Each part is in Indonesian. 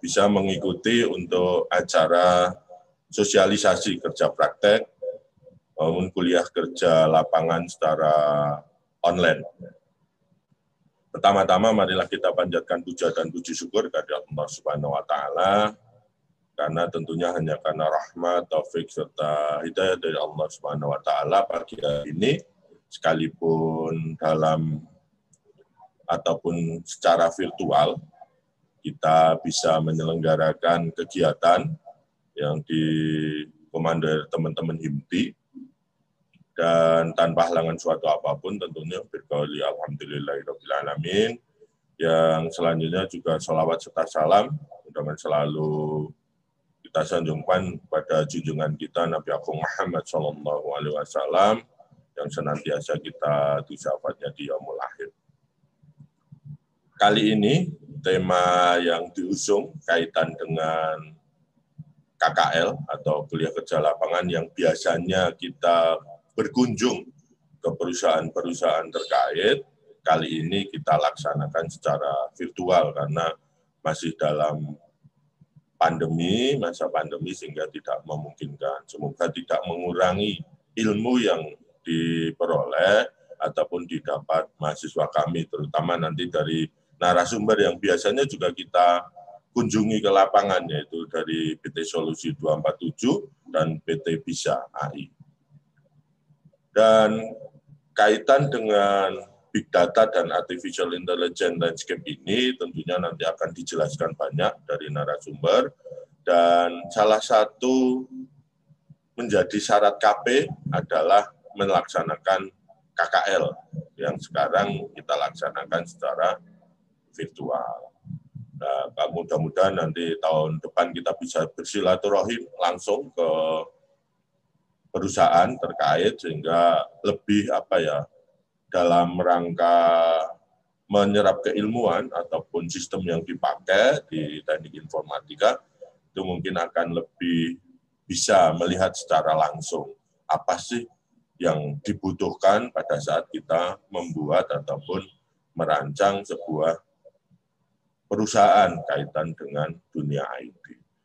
bisa mengikuti untuk acara sosialisasi kerja praktek maupun kuliah kerja lapangan secara online. Pertama-tama marilah kita panjatkan puja dan puji syukur kepada Allah Subhanahu wa taala karena tentunya hanya karena rahmat, taufik serta hidayah dari Allah Subhanahu wa taala pagi hari ini sekalipun dalam ataupun secara virtual kita bisa menyelenggarakan kegiatan yang dikomando teman-teman HIMTI dan tanpa halangan suatu apapun tentunya berkauli alhamdulillahirabbil alamin. Yang selanjutnya juga sholawat serta salam mudah-mudahan selalu kita sanjungkan pada junjungan kita Nabi Agung Muhammad SAW yang senantiasa kita syafaatnya di yaumul akhir. Kali ini tema yang diusung kaitan dengan KKL atau kuliah kerja lapangan yang biasanya kita berkunjung ke perusahaan-perusahaan terkait, kali ini kita laksanakan secara virtual karena masih dalam pandemi, masa pandemi sehingga tidak memungkinkan. Semoga tidak mengurangi ilmu yang diperoleh ataupun didapat mahasiswa kami, terutama nanti dari narasumber yang biasanya juga kita kunjungi ke lapangan, yaitu dari PT Solusi 247 dan PT Bisa AI. Dan kaitan dengan Big Data dan Artificial Intelligence Landscape ini tentunya nanti akan dijelaskan banyak dari narasumber, dan salah satu menjadi syarat KP adalah melaksanakan KKL yang sekarang kita laksanakan secara virtual. Nah, mudah-mudahan nanti tahun depan kita bisa bersilaturahim langsung ke perusahaan terkait sehingga lebih dalam rangka menyerap keilmuan ataupun sistem yang dipakai di teknik informatika itu mungkin akan lebih bisa melihat secara langsung apa sih yang dibutuhkan pada saat kita membuat ataupun merancang sebuah perusahaan kaitan dengan dunia IT.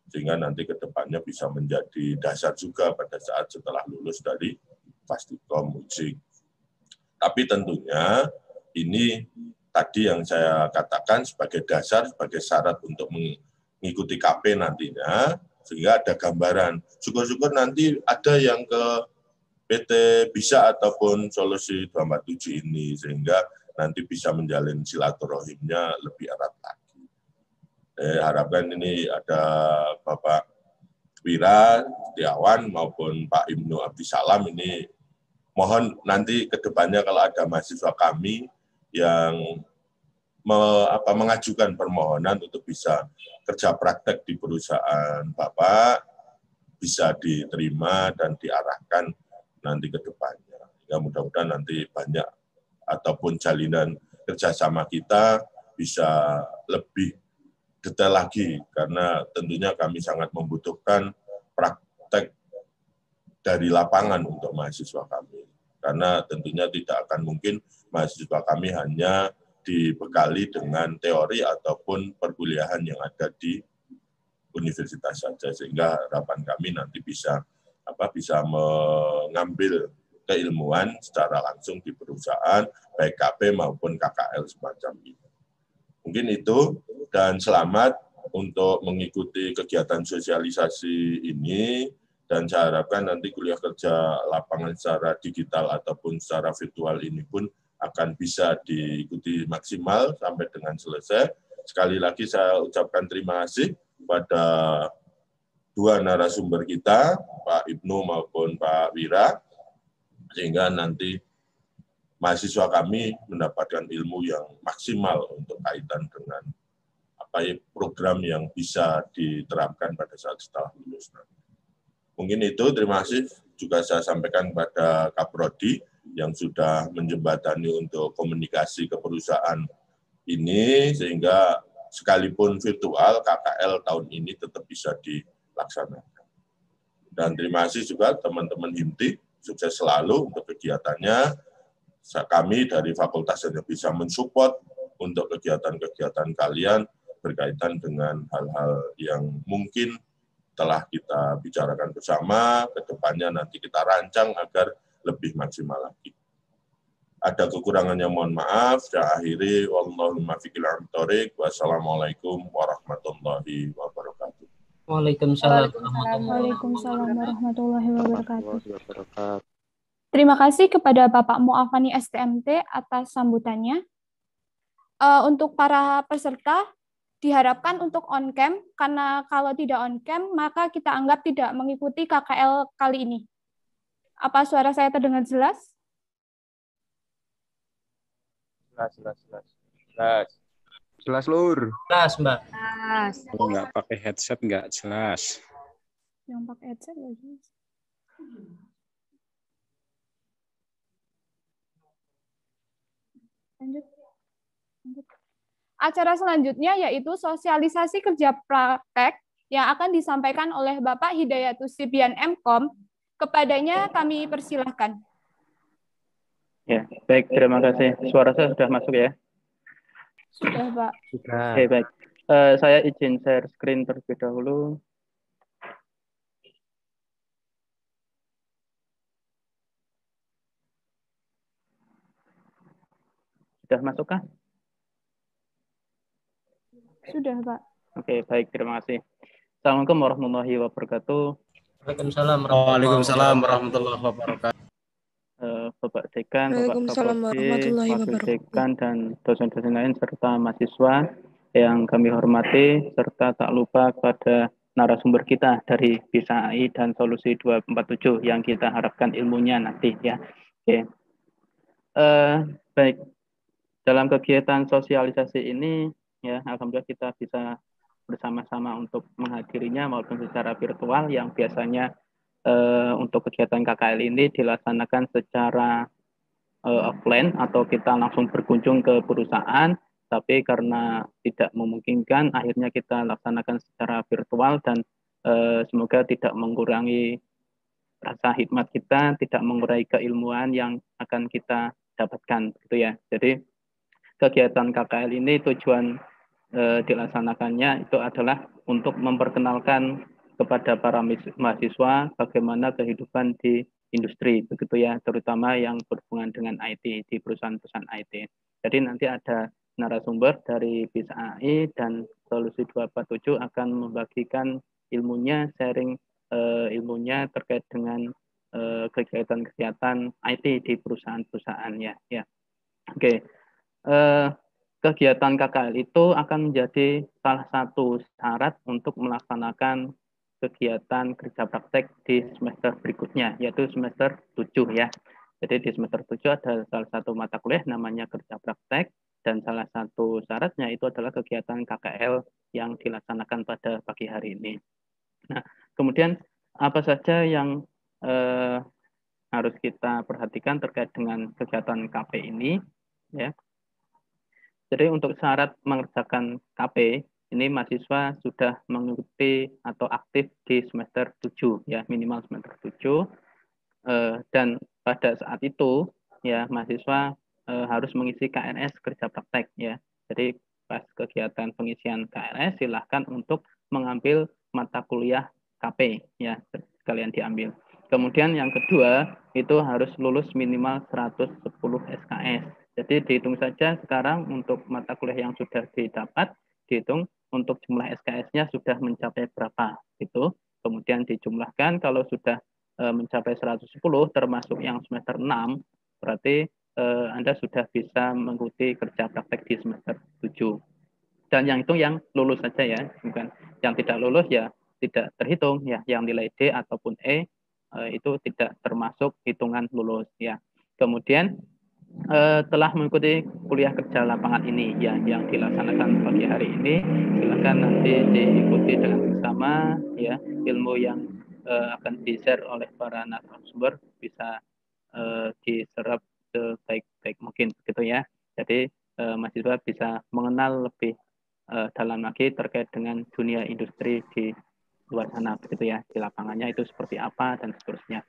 Sehingga nanti ke depannya bisa menjadi dasar juga pada saat setelah lulus dari Fastikom Musik. Tapi tentunya ini tadi yang saya katakan sebagai dasar, sebagai syarat untuk mengikuti KP nantinya, sehingga ada gambaran. Syukur-syukur nanti ada yang ke PT Bisa ataupun Solusi 247 ini, sehingga nanti bisa menjalin silaturahimnya lebih erat lagi. Harapkan ini ada Bapak Wira Setiawan maupun Pak Ibnu Abdissalam ini mohon nanti ke depannya kalau ada mahasiswa kami yang mengajukan permohonan untuk bisa kerja praktek di perusahaan Bapak bisa diterima dan diarahkan nanti ke depannya. Ya mudah-mudahan nanti banyak ataupun jalinan kerjasama kita bisa lebih detail lagi, karena tentunya kami sangat membutuhkan praktek dari lapangan untuk mahasiswa kami. Karena tentunya tidak akan mungkin mahasiswa kami hanya dibekali dengan teori ataupun perkuliahan yang ada di universitas saja, sehingga harapan kami nanti bisa mengambil keilmuan secara langsung di perusahaan, baik KP maupun KKL semacam ini. Mungkin itu, dan selamat untuk mengikuti kegiatan sosialisasi ini, dan saya harapkan nanti kuliah kerja lapangan secara digital ataupun secara virtual ini pun akan bisa diikuti maksimal sampai dengan selesai. Sekali lagi saya ucapkan terima kasih pada dua narasumber kita, Pak Ibnu maupun Pak Wira, sehingga nanti mahasiswa kami mendapatkan ilmu yang maksimal untuk kaitan dengan program yang bisa diterapkan pada saat setelah lulus nanti. Mungkin itu, terima kasih juga saya sampaikan kepada Kaprodi yang sudah menjembatani untuk komunikasi ke perusahaan ini, sehingga sekalipun virtual, KKL tahun ini tetap bisa dilaksanakan. Dan terima kasih juga teman-teman HIMTI, sukses selalu untuk kegiatannya, kami dari fakultas hanya bisa mensupport untuk kegiatan-kegiatan kalian berkaitan dengan hal-hal yang mungkin telah kita bicarakan bersama, ke depannya nanti kita rancang agar lebih maksimal lagi. Ada kekurangannya mohon maaf, saya akhiri, wallahul muwaffiq ila aqwamit thoriq, wassalamualaikum warahmatullahi wabarakatuh. Waalaikumsalam warahmatullahi wabarakatuh. Terima kasih kepada Bapak Mu'afani STMT atas sambutannya. Untuk para peserta, diharapkan untuk on-cam, karena kalau tidak on-cam, maka kita anggap tidak mengikuti KKL kali ini. Apa suara saya terdengar jelas? Jelas, Lur. Jelas, Mbak. Kalau nggak pakai headset nggak jelas. Yang pakai headset nggak jelas. Lanjut. Acara selanjutnya yaitu sosialisasi kerja praktek yang akan disampaikan oleh Bapak Hidayatus Sibian MKOM. Kepadanya kami persilahkan. Ya, baik, terima kasih. Suara saya sudah masuk ya? Sudah, Pak. Sudah. Oke, baik. Saya izin share screen terlebih dahulu. Sudah masukkah? Sudah, Pak. Oke, baik, terima kasih. Assalamualaikum warahmatullahi wabarakatuh. Waalaikumsalam warahmatullahi wabarakatuh. Bapak Dekan, Bapak Kapolri, Wakil Dekan, dan dosen-dosen lain, serta mahasiswa yang kami hormati, serta tak lupa kepada narasumber kita dari BISA AI dan Solusi 247 yang kita harapkan ilmunya nanti ya. Oke. Baik, dalam kegiatan sosialisasi ini ya, alhamdulillah kita bisa bersama-sama untuk menghadirinya maupun secara virtual yang biasanya untuk kegiatan KKL ini dilaksanakan secara offline atau kita langsung berkunjung ke perusahaan, tapi karena tidak memungkinkan akhirnya kita laksanakan secara virtual dan semoga tidak mengurangi rasa hikmat kita, tidak mengurangi keilmuan yang akan kita dapatkan gitu ya. Jadi kegiatan KKL ini tujuan dilaksanakannya itu adalah untuk memperkenalkan kepada para mahasiswa bagaimana kehidupan di industri begitu ya, terutama yang berhubungan dengan IT di perusahaan-perusahaan IT. Jadi nanti ada narasumber dari BISA AI dan Solusi 247 akan membagikan ilmunya, sharing ilmunya terkait dengan kegiatan-kegiatan IT di perusahaan-perusahaannya ya. Oke. Kegiatan KKL itu akan menjadi salah satu syarat untuk melaksanakan kegiatan kerja praktek di semester berikutnya, yaitu semester 7 ya. Jadi di semester 7 ada salah satu mata kuliah namanya kerja praktek, dan salah satu syaratnya itu adalah kegiatan KKL yang dilaksanakan pada pagi hari ini. Nah, kemudian apa saja yang harus kita perhatikan terkait dengan kegiatan KP ini ya. Jadi untuk syarat mengerjakan KP, ini mahasiswa sudah mengikuti atau aktif di semester 7, ya minimal semester 7. Dan pada saat itu, ya mahasiswa harus mengisi KRS kerja praktek, ya. Jadi pas kegiatan pengisian KRS, silahkan untuk mengambil mata kuliah KP, ya sekalian diambil. Kemudian yang kedua, itu harus lulus minimal 110 SKS. Jadi dihitung saja sekarang untuk mata kuliah yang sudah didapat, dihitung untuk jumlah SKS-nya sudah mencapai berapa gitu. Kemudian dijumlahkan kalau sudah mencapai 110 termasuk yang semester 6, berarti Anda sudah bisa mengikuti kerja praktek di semester 7. Dan yang itu yang lulus saja ya, bukan yang tidak lulus ya tidak terhitung ya, yang nilai D ataupun E itu tidak termasuk hitungan lulus ya. Kemudian telah mengikuti kuliah kerja lapangan ini ya, yang dilaksanakan pagi hari ini, silakan nanti diikuti dengan bersama ya, ilmu yang akan di-share oleh para narasumber bisa diserap sebaik-baik mungkin gitu ya. Jadi mahasiswa bisa mengenal lebih dalam lagi terkait dengan dunia industri di luar sana begitu ya, di lapangannya itu seperti apa dan seterusnya.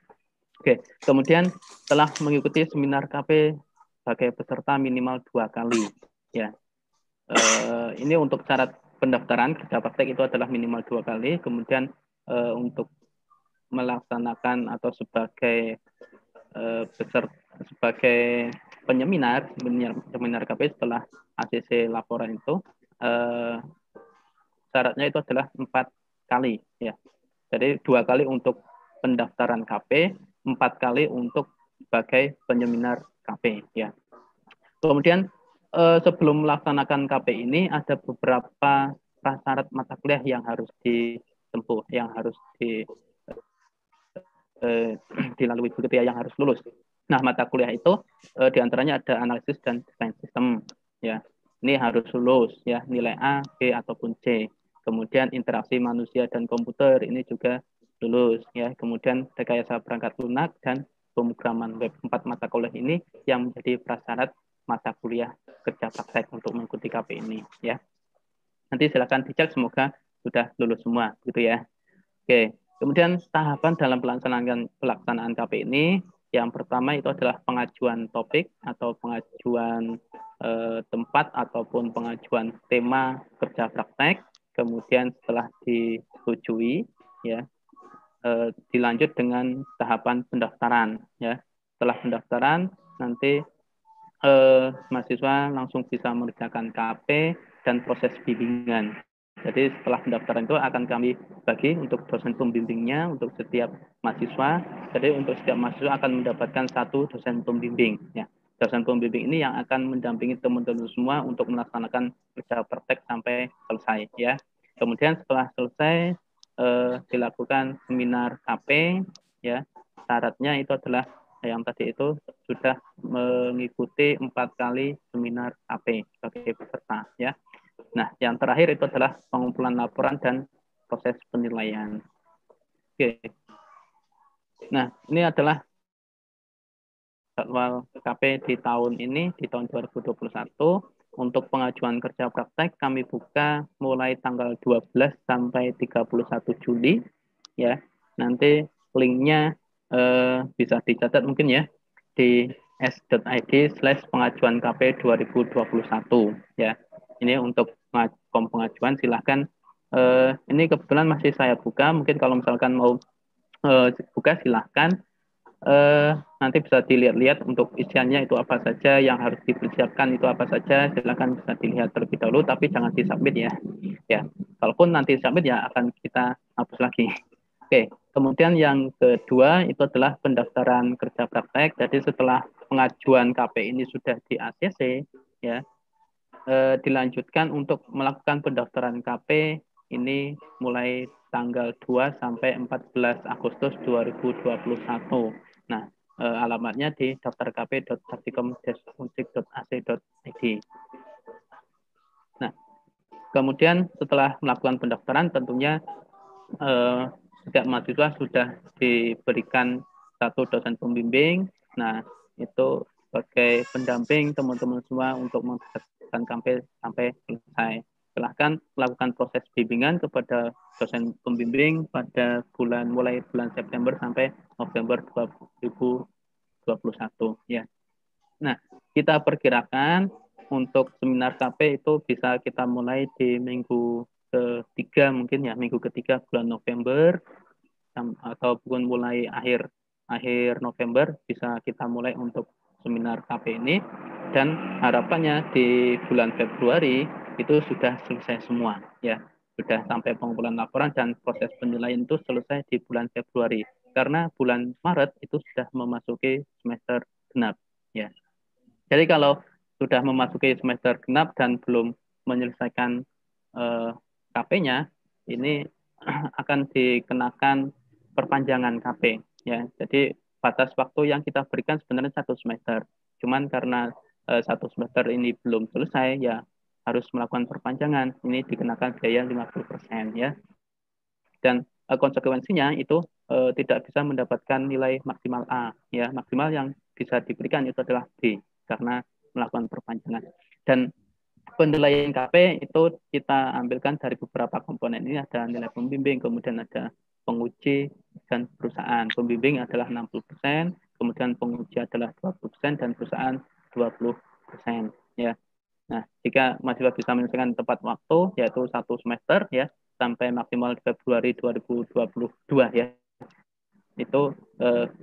Oke, kemudian setelah mengikuti seminar KP sebagai peserta minimal 2 kali. Ya, ini untuk syarat pendaftaran kerja praktek itu adalah minimal 2 kali. Kemudian untuk melaksanakan atau sebagai sebagai penyeminar KP setelah ACC laporan itu syaratnya itu adalah 4 kali. Ya, jadi 2 kali untuk pendaftaran KP, 4 kali untuk sebagai penyeminar KP. Ya. Kemudian sebelum melaksanakan KP ini ada beberapa prasyarat mata kuliah yang harus ditempuh, yang harus dilalui begitu ya, yang harus lulus. Nah, mata kuliah itu diantaranya ada analisis dan desain sistem. Ya, ini harus lulus ya, nilai A, B ataupun C. Kemudian interaksi manusia dan komputer ini juga lulus ya. Kemudian rekayasa perangkat lunak dan pemrograman web. 4 mata kuliah ini yang menjadi prasyarat mata kuliah kerja praktek untuk mengikuti KP ini ya. Nanti silakan dicek, semoga sudah lulus semua gitu ya. Oke, kemudian tahapan dalam pelaksanaan KP ini yang pertama itu adalah pengajuan topik atau pengajuan tempat ataupun pengajuan tema kerja praktek. Kemudian setelah disetujui ya dilanjut dengan tahapan pendaftaran ya. Setelah pendaftaran nanti mahasiswa langsung bisa mengerjakan KP dan proses bimbingan. Jadi setelah pendaftaran itu akan kami bagi untuk dosen pembimbingnya untuk setiap mahasiswa. Jadi untuk setiap mahasiswa akan mendapatkan 1 dosen pembimbing ya. Dosen pembimbing ini yang akan mendampingi teman-teman semua untuk melaksanakan kerja praktek sampai selesai ya. Kemudian setelah selesai dilakukan seminar KP ya. Syaratnya itu adalah yang tadi itu sudah mengikuti 4 kali seminar KP sebagai peserta ya. Nah, yang terakhir itu adalah pengumpulan laporan dan proses penilaian. Oke. Nah, ini adalah jadwal KP di tahun ini, di tahun 2021. Untuk pengajuan kerja praktek kami buka mulai tanggal 12 sampai 31 Juli. Ya, nanti linknya bisa dicatat mungkin ya di s.id/pengajuan KP 2021 ya. Ini untuk pengajuan silahkan ini kebetulan masih saya buka, mungkin kalau misalkan mau buka silahkan nanti bisa dilihat-lihat untuk isiannya itu apa saja, yang harus dipersiapkan itu apa saja, silahkan bisa dilihat terlebih dahulu, tapi jangan disubmit ya. Ya, kalaupun nanti submit ya akan kita hapus lagi. Oke, kemudian yang kedua itu adalah pendaftaran kerja praktek. Jadi setelah pengajuan KP ini sudah di ACC, ya, dilanjutkan untuk melakukan pendaftaran KP ini mulai tanggal 2 sampai 14 Agustus 2021. Nah, alamatnya di daftarkp.praktikum.unsik.ac.id. Nah, kemudian setelah melakukan pendaftaran tentunya setiap mahasiswa sudah diberikan 1 dosen pembimbing. Nah, itu sebagai pendamping teman-teman semua untuk mengerjakan KP sampai selesai. Silahkan melakukan proses bimbingan kepada dosen pembimbing pada mulai bulan September sampai November 2021 ya. Nah, kita perkirakan untuk seminar KP itu bisa kita mulai di minggu ketiga mungkin ya, minggu ketiga bulan November ataupun mulai akhir November bisa kita mulai untuk seminar KP ini, dan harapannya di bulan Februari itu sudah selesai semua ya, sudah sampai pengumpulan laporan dan proses penilaian itu selesai di bulan Februari, karena bulan Maret itu sudah memasuki semester genap ya. Jadi kalau sudah memasuki semester genap dan belum menyelesaikan KP-nya, ini akan dikenakan perpanjangan KP ya. Jadi batas waktu yang kita berikan sebenarnya 1 semester. Cuman karena 1 semester ini belum selesai ya harus melakukan perpanjangan. Ini dikenakan biaya 50% ya. Dan konsekuensinya itu tidak bisa mendapatkan nilai maksimal A ya. Maksimal yang bisa diberikan itu adalah B karena melakukan perpanjangan. Dan penilaian KP itu kita ambilkan dari beberapa komponen. Ini ada nilai pembimbing, kemudian ada penguji dan perusahaan. Pembimbing adalah 60%, kemudian penguji adalah 20%, dan perusahaan 20% ya. Nah, jika mahasiswa bisa menyelesaikan tepat waktu, yaitu 1 semester ya, sampai maksimal Februari 2022 ya, itu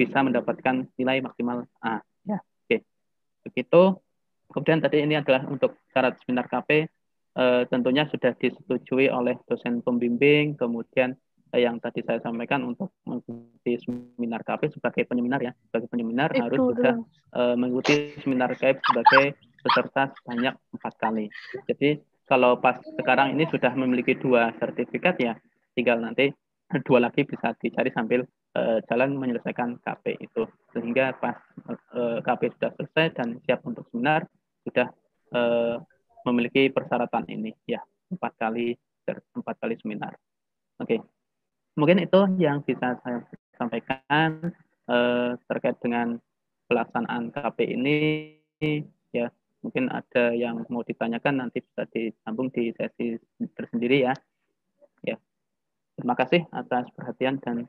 bisa mendapatkan nilai maksimal A ya. Oke. Begitu. Kemudian tadi ini adalah untuk syarat seminar KP, tentunya sudah disetujui oleh dosen pembimbing. Kemudian yang tadi saya sampaikan untuk mengikuti seminar KP sebagai penyeminar ya, sebagai penyeminar harus sudah mengikuti seminar KP sebagai peserta sebanyak 4 kali. Jadi kalau pas sekarang ini sudah memiliki 2 sertifikat ya, tinggal nanti 2 lagi bisa dicari sambil jalan menyelesaikan KP itu, sehingga pas KP sudah selesai dan siap untuk seminar sudah memiliki persyaratan ini ya, 4 kali seminar. Oke. Mungkin itu yang bisa saya sampaikan terkait dengan pelaksanaan KP ini ya. Mungkin ada yang mau ditanyakan, nanti bisa disambung di sesi tersendiri ya. Ya. Terima kasih atas perhatian dan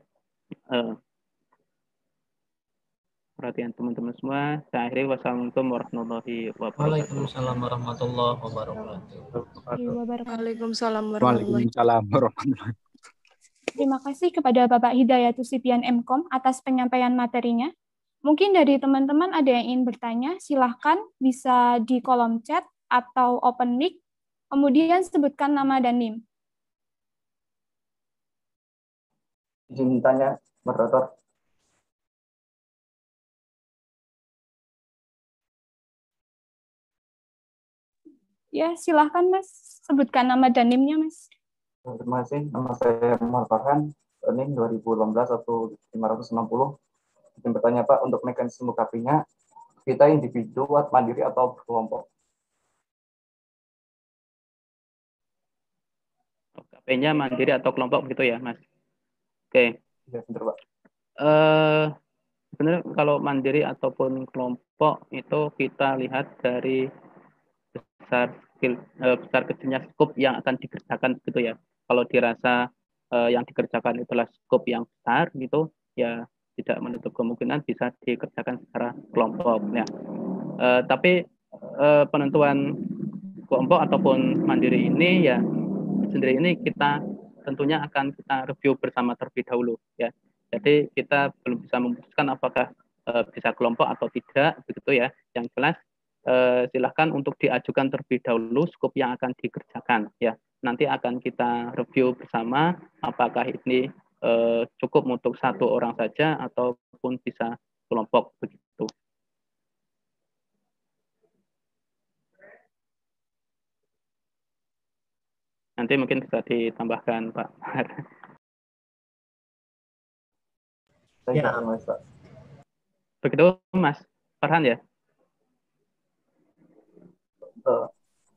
perhatian teman-teman semua. Saya akhiri. Wassalamualaikum warahmatullahi wabarakatuh. Waalaikumsalam warahmatullahi wabarakatuh. Waalaikumsalam Waalaikumsalam warahmatullahi. Terima kasih kepada Bapak Hidayatus Sipian MKOM atas penyampaian materinya. Mungkin dari teman-teman ada yang ingin bertanya, silahkan bisa di kolom chat atau open mic, kemudian sebutkan nama dan NIM. Izin tanya, moderator. Ya, silahkan Mas, sebutkan nama dan NIM-nya Mas. Terima kasih, nama saya Muhammad Farhan, NIM 2018-1560. Izin bertanya Pak, untuk mekanisme KP-nya, kita individu, mandiri, atau berkelompok? KP-nya mandiri atau kelompok begitu ya Mas? Oke. Ya, benar Pak. Sebenarnya kalau mandiri ataupun kelompok itu kita lihat dari besar kecilnya skop yang akan dikerjakan gitu ya. Kalau dirasa yang dikerjakan itulah skop yang besar gitu ya, tidak menutup kemungkinan bisa dikerjakan secara kelompok ya. Tapi penentuan kelompok ataupun mandiri ini ya sendiri ini kita tentunya akan kita review bersama terlebih dahulu ya. Jadi kita belum bisa memutuskan apakah bisa kelompok atau tidak begitu ya. Yang jelas silahkan untuk diajukan terlebih dahulu skop yang akan dikerjakan ya. Nanti akan kita review bersama apakah ini cukup untuk 1 orang saja ataupun bisa kelompok begitu. Nanti mungkin bisa ditambahkan Pak. Ya. Begitu Mas Farhan ya.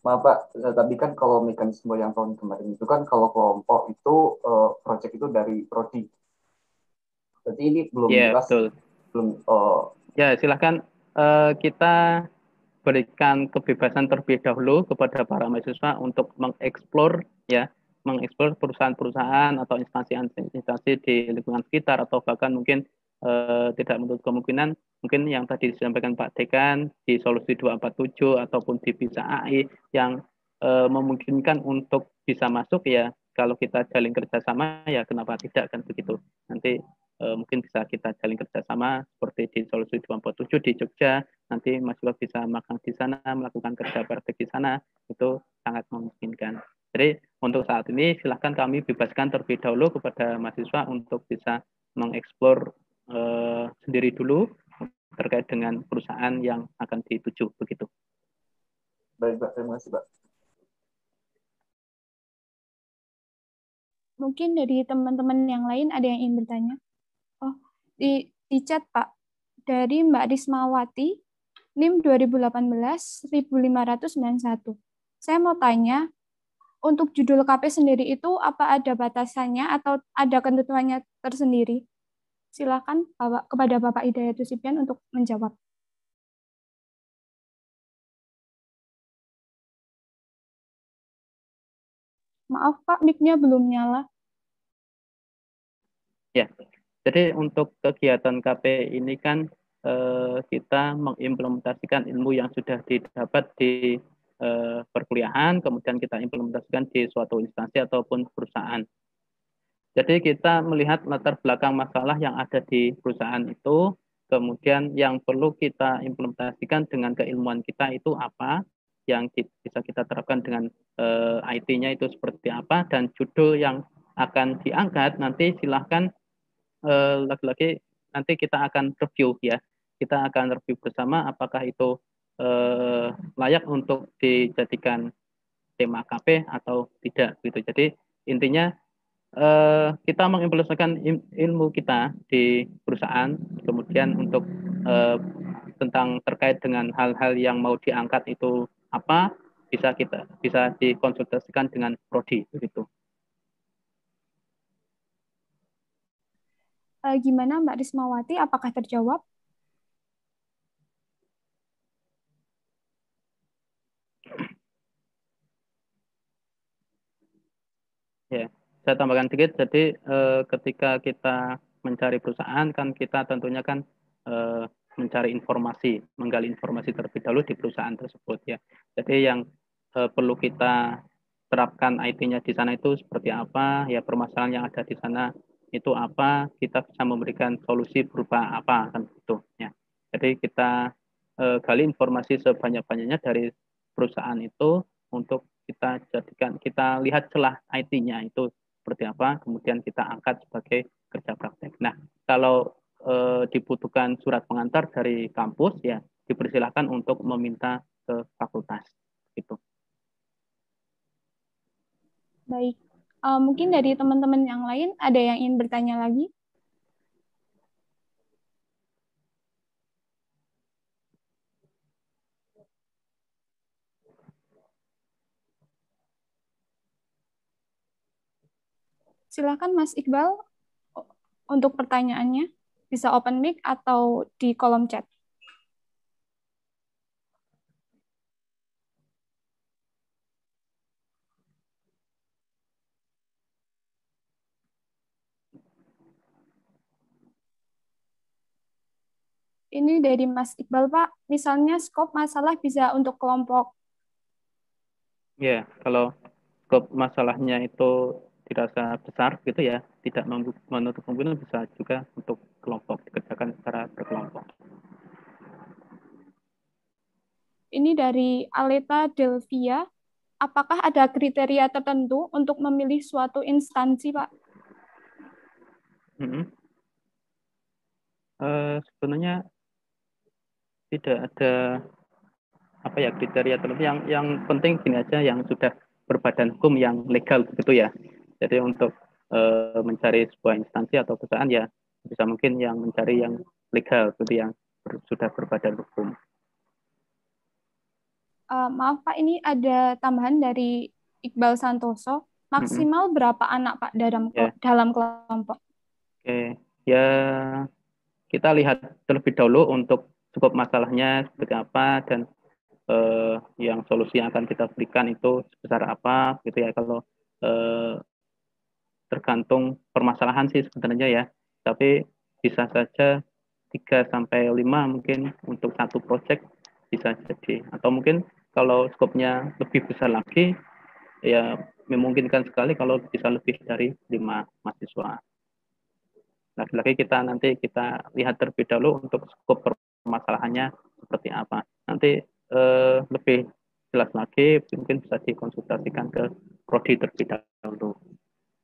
Maaf Pak, tapi kan kalau mekanisme yang tahun kemarin itu kan kalau kelompok itu proyek itu dari prodi. Berarti ini belum jelas. Betul. Belum. Ya silahkan kita berikan kebebasan terlebih dahulu kepada para mahasiswa untuk mengeksplor ya, mengeksplor perusahaan-perusahaan atau instansi-instansi di lingkungan sekitar, atau bahkan mungkin tidak menutup kemungkinan mungkin yang tadi disampaikan Pak Dekan di Solusi 247 ataupun di Bisa AI yang memungkinkan untuk bisa masuk ya, kalau kita jalin kerjasama ya kenapa tidak kan begitu. Nanti mungkin bisa kita jalin kerjasama seperti di Solusi 247 di Jogja, nanti mahasiswa bisa magang di sana, melakukan kerja praktek di sana, itu sangat memungkinkan. Jadi untuk saat ini silahkan kami bebaskan terlebih dahulu kepada mahasiswa untuk bisa mengeksplor sendiri dulu terkait dengan perusahaan yang akan dituju begitu. Baik Pak, terima kasih Pak. Mungkin dari teman-teman yang lain ada yang ingin bertanya. Oh, di chat Pak, dari Mbak Rismawati, NIM 2018-1591. Saya mau tanya, untuk judul KP sendiri itu apa ada batasannya atau ada ketentuannya tersendiri? Silakan kepada Bapak Hidayatus Sipian untuk menjawab. Maaf Pak, mic-nya belum nyala. Ya, jadi untuk kegiatan KP ini kan kita mengimplementasikan ilmu yang sudah didapat di perkuliahan, kemudian kita implementasikan di suatu instansi ataupun perusahaan. Jadi kita melihat latar belakang masalah yang ada di perusahaan itu, kemudian yang perlu kita implementasikan dengan keilmuan kita itu apa, yang bisa kita terapkan dengan IT-nya itu seperti apa, dan judul yang akan diangkat nanti silahkan lagi-lagi nanti kita akan review ya. Kita akan review bersama apakah itu layak untuk dijadikan tema KP atau tidak gitu. Jadi intinya kita mengimplementasikan ilmu kita di perusahaan, kemudian untuk tentang terkait dengan hal-hal yang mau diangkat itu apa, bisa dikonsultasikan dengan prodi begitu. Gimana Mbak Rismawati, apakah terjawab? Ya, saya tambahkan sedikit. Jadi ketika kita mencari perusahaan kan kita tentunya kan mencari informasi, menggali informasi terlebih dahulu di perusahaan tersebut ya. Jadi yang perlu kita terapkan IT-nya di sana itu seperti apa, ya permasalahan yang ada di sana itu apa, kita bisa memberikan solusi berupa apa kan gitu ya. Jadi kita gali informasi sebanyak-banyaknya dari perusahaan itu untuk kita lihat celah IT-nya itu seperti apa, kemudian kita angkat sebagai kerja praktek. Nah, kalau dibutuhkan surat pengantar dari kampus ya dipersilahkan untuk meminta ke fakultas gitu. Baik, mungkin dari teman-teman yang lain ada yang ingin bertanya lagi? Silakan Mas Iqbal untuk pertanyaannya. Bisa open mic atau di kolom chat. Ini dari Mas Iqbal, Pak. Misalnya skop masalah bisa untuk kelompok. Ya, kalau skop masalahnya itu dirasa besar gitu ya, tidak menutup kemungkinan bisa juga untuk kelompok, dikerjakan secara berkelompok. Ini dari Aleta Delvia. Apakah ada kriteria tertentu untuk memilih suatu instansi, Pak? Sebenarnya tidak ada kriteria tertentu. Yang penting gini aja, yang sudah berbadan hukum yang legal begitu ya. Jadi untuk mencari sebuah instansi atau perusahaan ya bisa mungkin yang mencari yang legal gitu, yang sudah berbadan hukum. Maaf Pak, ini ada tambahan dari Iqbal Santoso. Maksimal berapa anak Pak dalam kelompok? Oke, ya kita lihat terlebih dahulu untuk skop masalahnya seperti apa dan yang solusi yang akan kita berikan itu sebesar apa gitu ya. Kalau tergantung permasalahan sih sebenarnya ya, tapi bisa saja 3-5 mungkin untuk satu proyek bisa jadi, atau mungkin kalau skopnya lebih besar lagi ya memungkinkan sekali kalau bisa lebih dari 5 mahasiswa. Lagi-lagi kita lihat terlebih dahulu untuk skop permasalahannya seperti apa. Nanti lebih jelas lagi mungkin bisa dikonsultasikan ke prodi terlebih dahulu.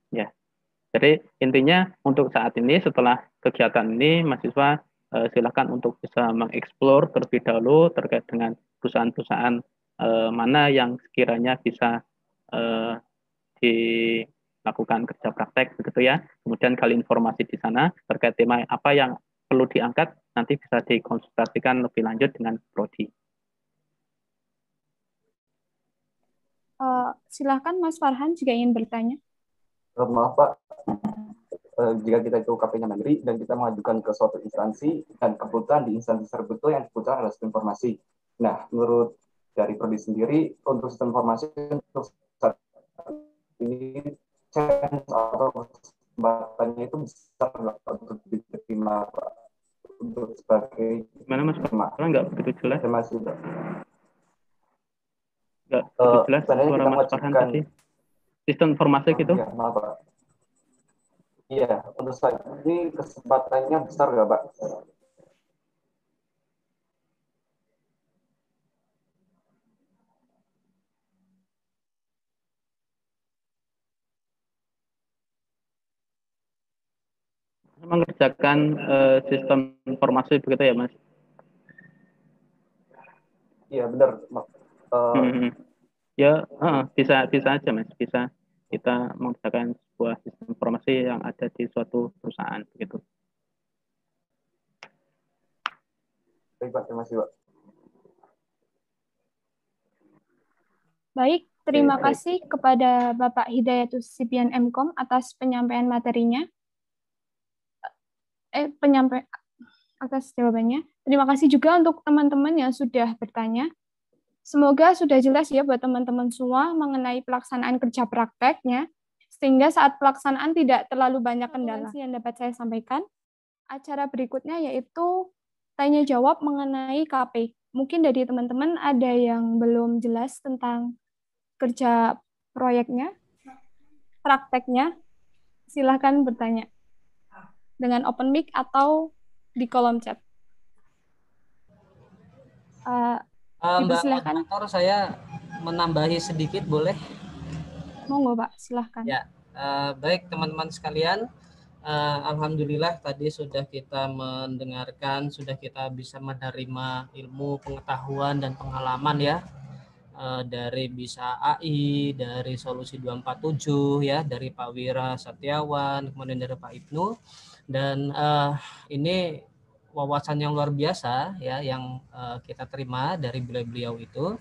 Ya. Jadi intinya untuk saat ini setelah kegiatan ini mahasiswa silakan untuk bisa mengeksplor terlebih dahulu terkait dengan perusahaan-perusahaan mana yang sekiranya bisa dilakukan kerja praktek begitu ya. Kemudian gali informasi di sana terkait tema apa yang perlu diangkat, nanti bisa dikonsultasikan lebih lanjut dengan prodi. Silakan Mas Farhan jika ingin bertanya. Maaf Pak, jika kita itu KP-nya mandiri dan kita mengajukan ke suatu instansi dan kebutuhan di instansi tersebut yang dibutuhkan adalah sistem informasi. Nah, menurut dari prodi sendiri untuk sistem informasi untuk saat ini chance atau kesempatannya itu besar untuk diterima Pak. untuk sebagai Gimana Mas Farhan, nggak begitu jelas? masih Nggak begitu jelas sebenarnya suara kita Mas Farhan mengajukan tadi. Sistem informasi gitu? ya, maaf Pak. Iya, untuk saat ini kesempatannya besar nggak Pak? Mengerjakan sistem informasi begitu ya Mas? Iya benar. Ya bisa aja Mas, bisa kita mengerjakan sebuah sistem informasi yang ada di suatu perusahaan begitu. Baik Pak, terima kasih Pak. Baik, terima kasih kepada Bapak Hidayatus Sipian MKOM atas penyampaian materinya. Atas jawabannya. Terima kasih juga untuk teman-teman yang sudah bertanya. Semoga sudah jelas ya buat teman-teman semua mengenai pelaksanaan kerja prakteknya, sehingga saat pelaksanaan tidak terlalu banyak kendala yang dapat saya sampaikan. Acara berikutnya yaitu tanya jawab mengenai KP. Mungkin dari teman-teman ada yang belum jelas tentang kerja proyeknya, prakteknya, silahkan bertanya dengan open mic atau di kolom chat. Mbak moderator, saya menambahi sedikit boleh? Monggo Pak, silahkan. Ya, baik teman-teman sekalian, alhamdulillah tadi sudah kita mendengarkan, sudah kita bisa menerima ilmu, pengetahuan dan pengalaman ya, dari Bisa AI, dari Solusi 247 ya, dari Pak Wira Setiawan, kemudian dari Pak Ibnu, dan ini wawasan yang luar biasa ya yang kita terima dari beliau itu.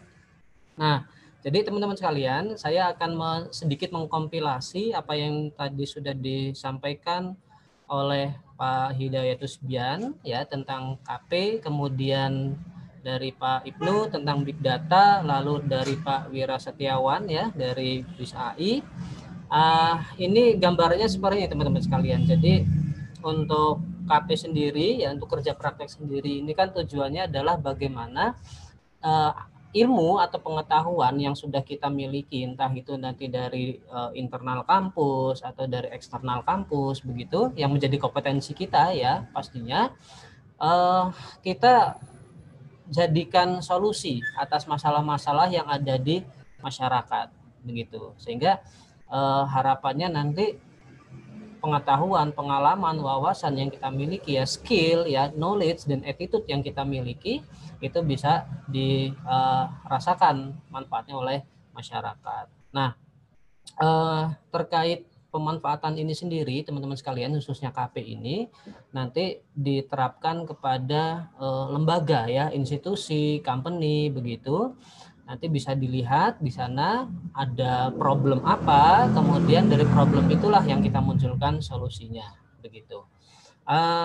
Nah, jadi teman-teman sekalian, saya akan sedikit mengkompilasi apa yang tadi sudah disampaikan oleh Pak Hidayatus Bian ya tentang KP, kemudian dari Pak Ibnu tentang Big Data, lalu dari Pak Wira Setiawan ya dari Bisa AI. Ini gambarnya seperti ini teman-teman sekalian. Jadi untuk KP sendiri ya, untuk kerja praktek sendiri ini kan tujuannya adalah bagaimana ilmu atau pengetahuan yang sudah kita miliki, entah itu nanti dari internal kampus atau dari eksternal kampus begitu, yang menjadi kompetensi kita ya pastinya kita jadikan solusi atas masalah-masalah yang ada di masyarakat begitu, sehingga harapannya nanti pengetahuan, pengalaman, wawasan yang kita miliki ya, skill ya, knowledge dan attitude yang kita miliki itu bisa dirasakan manfaatnya oleh masyarakat. Nah, terkait pemanfaatan ini sendiri teman-teman sekalian, khususnya KP ini nanti diterapkan kepada lembaga ya, institusi, company begitu. Nanti bisa dilihat di sana ada problem apa, kemudian dari problem itulah yang kita munculkan solusinya begitu.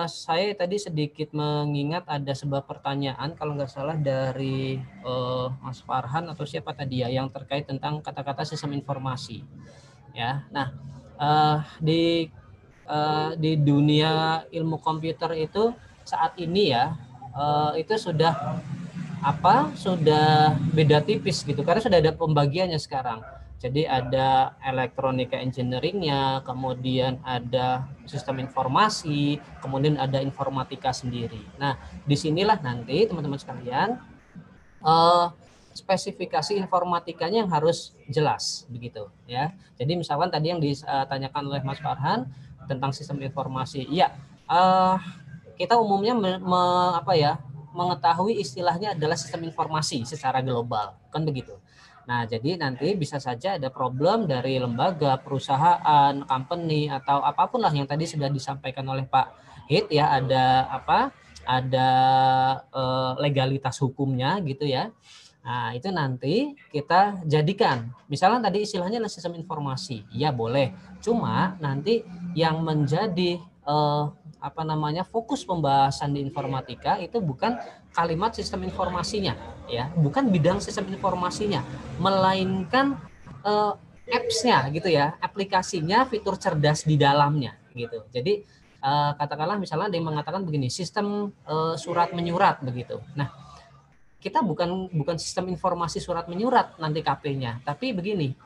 Saya tadi sedikit mengingat ada sebuah pertanyaan kalau nggak salah dari Mas Farhan atau siapa tadi ya, yang terkait tentang kata-kata sistem informasi ya. Nah, di dunia ilmu komputer itu saat ini ya itu sudah beda tipis gitu, karena sudah ada pembagiannya sekarang. Jadi ada elektronika engineering-nya, kemudian ada sistem informasi, kemudian ada informatika sendiri. Nah, disinilah nanti teman-teman sekalian spesifikasi informatikanya yang harus jelas begitu ya. Jadi misalkan tadi yang ditanyakan oleh Mas Farhan tentang sistem informasi, ya kita umumnya mengetahui istilahnya adalah sistem informasi secara global, kan begitu. Nah, jadi nanti bisa saja ada problem dari lembaga, perusahaan, company atau apapun lah yang tadi sudah disampaikan oleh Pak Hid ya, ada legalitas hukumnya gitu ya. Nah, itu nanti kita jadikan. Misalnya tadi istilahnya adalah sistem informasi. Ya, boleh. Cuma nanti yang menjadi fokus pembahasan di informatika itu bukan kalimat sistem informasinya ya, bukan bidang sistem informasinya, melainkan apps-nya gitu ya, aplikasinya, fitur cerdas di dalamnya gitu. Jadi katakanlah misalnya ada yang mengatakan begini, sistem surat menyurat begitu. Nah, kita bukan sistem informasi surat menyurat nanti KP-nya, tapi begini,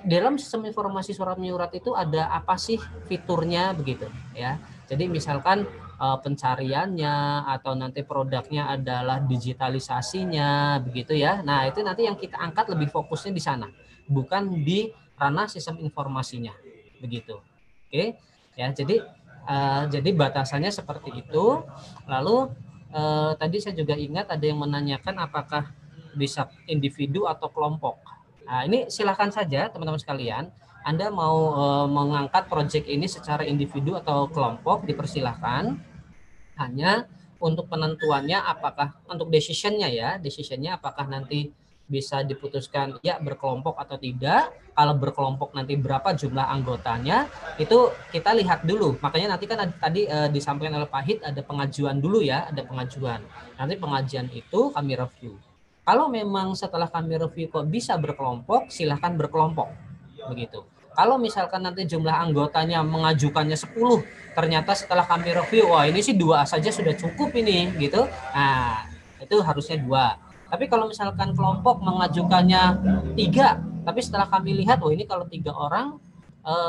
dalam sistem informasi surat menyurat itu ada apa sih fiturnya begitu ya. Jadi misalkan pencariannya atau nanti produknya adalah digitalisasinya begitu ya. Nah, itu nanti yang kita angkat lebih fokusnya di sana, bukan di ranah sistem informasinya begitu. Oke ya, jadi batasannya seperti itu. Lalu tadi saya juga ingat ada yang menanyakan apakah bisa individu atau kelompok. Nah, ini silahkan saja teman-teman sekalian, Anda mau mengangkat proyek ini secara individu atau kelompok, dipersilahkan. Hanya untuk penentuannya apakah untuk decisionnya apakah nanti bisa diputuskan ya berkelompok atau tidak. Kalau berkelompok nanti berapa jumlah anggotanya, itu kita lihat dulu. Makanya nanti kan tadi disampaikan oleh Pak Hid, ada pengajuan dulu ya, ada pengajuan. Nanti pengajuan itu kami review. Kalau memang setelah kami review kok bisa berkelompok, silahkan berkelompok. Begitu. Kalau misalkan nanti jumlah anggotanya mengajukannya 10, ternyata setelah kami review, wah ini sih 2 saja sudah cukup ini, gitu. Nah, itu harusnya 2. Tapi kalau misalkan kelompok mengajukannya 3, tapi setelah kami lihat, oh ini kalau 3 orang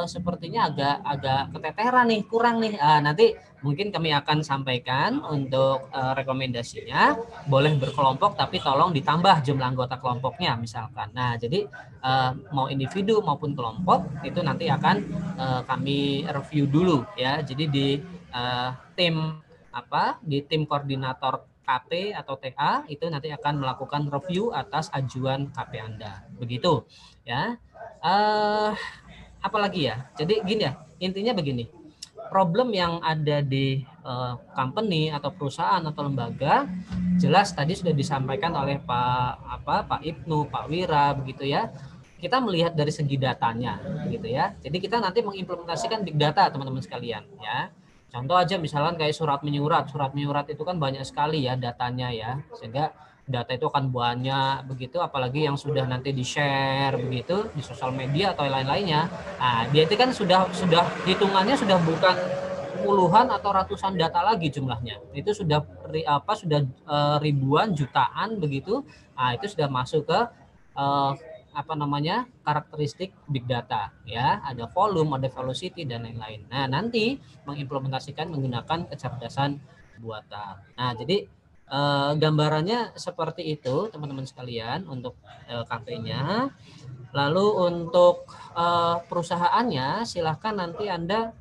sepertinya agak keteteran nih, kurang nih. Nanti mungkin kami akan sampaikan untuk rekomendasinya, boleh berkelompok tapi tolong ditambah jumlah anggota kelompoknya misalkan. Nah, jadi mau individu maupun kelompok itu nanti akan kami review dulu ya. Jadi di tim koordinator KP atau TA itu nanti akan melakukan review atas ajuan KP Anda. Begitu ya. Apalagi ya. Jadi gini ya, intinya begini. Problem yang ada di company atau perusahaan atau lembaga jelas tadi sudah disampaikan oleh Pak Ibnu, Pak Wira begitu ya. Kita melihat dari segi datanya gitu ya. Jadi kita nanti mengimplementasikan big data teman-teman sekalian ya. Contoh aja misalkan kayak surat menyurat itu kan banyak sekali ya datanya ya, sehingga data itu akan banyak begitu, apalagi yang sudah nanti di-share begitu di sosial media atau lain-lainnya. Nah, dia itu kan sudah hitungannya sudah bukan puluhan atau ratusan data lagi jumlahnya. Itu sudah ribuan, jutaan begitu. Nah, itu sudah masuk ke karakteristik big data ya, ada volume, ada velocity dan lain-lain. Nah, nanti mengimplementasikan menggunakan kecerdasan buatan. Nah, jadi gambarannya seperti itu teman-teman sekalian untuk KP-nya. Lalu untuk perusahaannya silahkan nanti Anda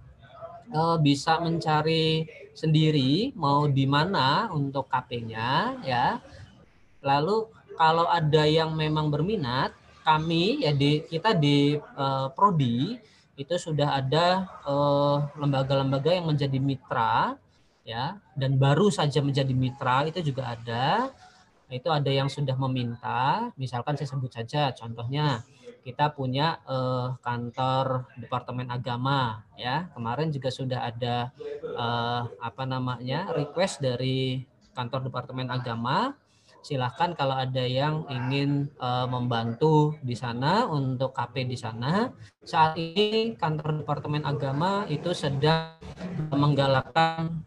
bisa mencari sendiri mau di mana untuk KP-nya ya. Lalu kalau ada yang memang berminat, kami ya kita di Prodi itu sudah ada lembaga-lembaga yang menjadi mitra ya, dan baru saja menjadi mitra itu juga ada. Itu ada yang sudah meminta, misalkan saya sebut saja contohnya kita punya kantor Departemen Agama ya. Kemarin juga sudah ada request dari kantor Departemen Agama. Silahkan kalau ada yang ingin membantu di sana untuk KP di sana. Saat ini kantor Departemen Agama itu sedang menggalakkan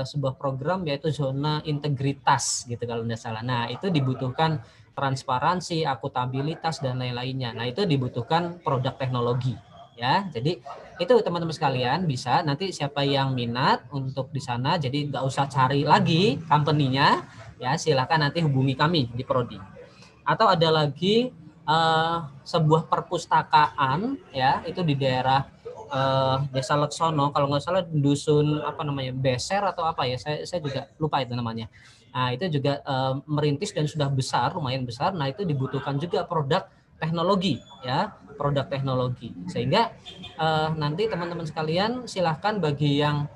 sebuah program yaitu zona integritas gitu kalau tidak salah. Nah, itu dibutuhkan transparansi, akuntabilitas dan lain-lainnya. Nah, itu dibutuhkan produk teknologi ya. Jadi itu teman-teman sekalian bisa nanti siapa yang minat untuk di sana, jadi nggak usah cari lagi company-nya. Ya, silakan nanti hubungi kami di Prodi. Atau ada lagi sebuah perpustakaan ya, itu di daerah Desa Leksono, kalau nggak salah dusun Beser atau apa ya, saya juga lupa itu namanya. Nah, itu juga merintis dan sudah besar, lumayan besar. Nah, itu dibutuhkan juga produk teknologi ya, produk teknologi. Sehingga nanti teman-teman sekalian silahkan bagi yang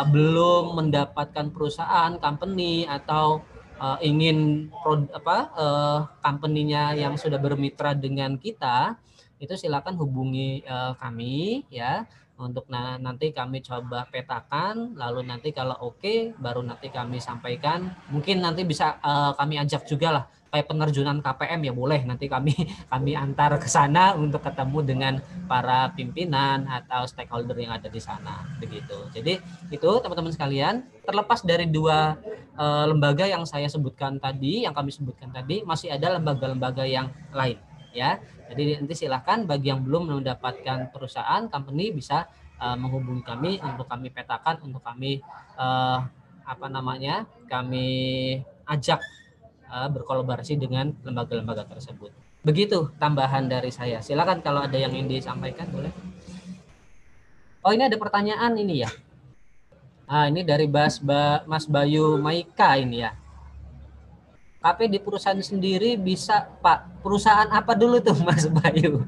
belum mendapatkan perusahaan, company atau ingin company-nya yang sudah bermitra dengan kita, itu silakan hubungi kami ya, untuk nanti kami coba petakan, lalu nanti kalau oke baru nanti kami sampaikan. Mungkin nanti bisa kami ajak juga lah kayak penerjunan KPM ya boleh, nanti kami antar ke sana untuk ketemu dengan para pimpinan atau stakeholder yang ada di sana begitu. Jadi itu teman-teman sekalian, terlepas dari dua lembaga yang saya sebutkan tadi, yang kami sebutkan tadi, masih ada lembaga-lembaga yang lain ya. Jadi nanti silahkan bagi yang belum mendapatkan perusahaan company bisa menghubungi kami untuk kami petakan, untuk kami kami ajak berkolaborasi dengan lembaga-lembaga tersebut. Begitu tambahan dari saya. Silakan kalau ada yang ingin disampaikan boleh. Oh, ini ada pertanyaan ini ya. Ini dari Mas Bayu Maika ini ya. KP di perusahaan sendiri bisa Pak. Perusahaan apa dulu tuh Mas Bayu?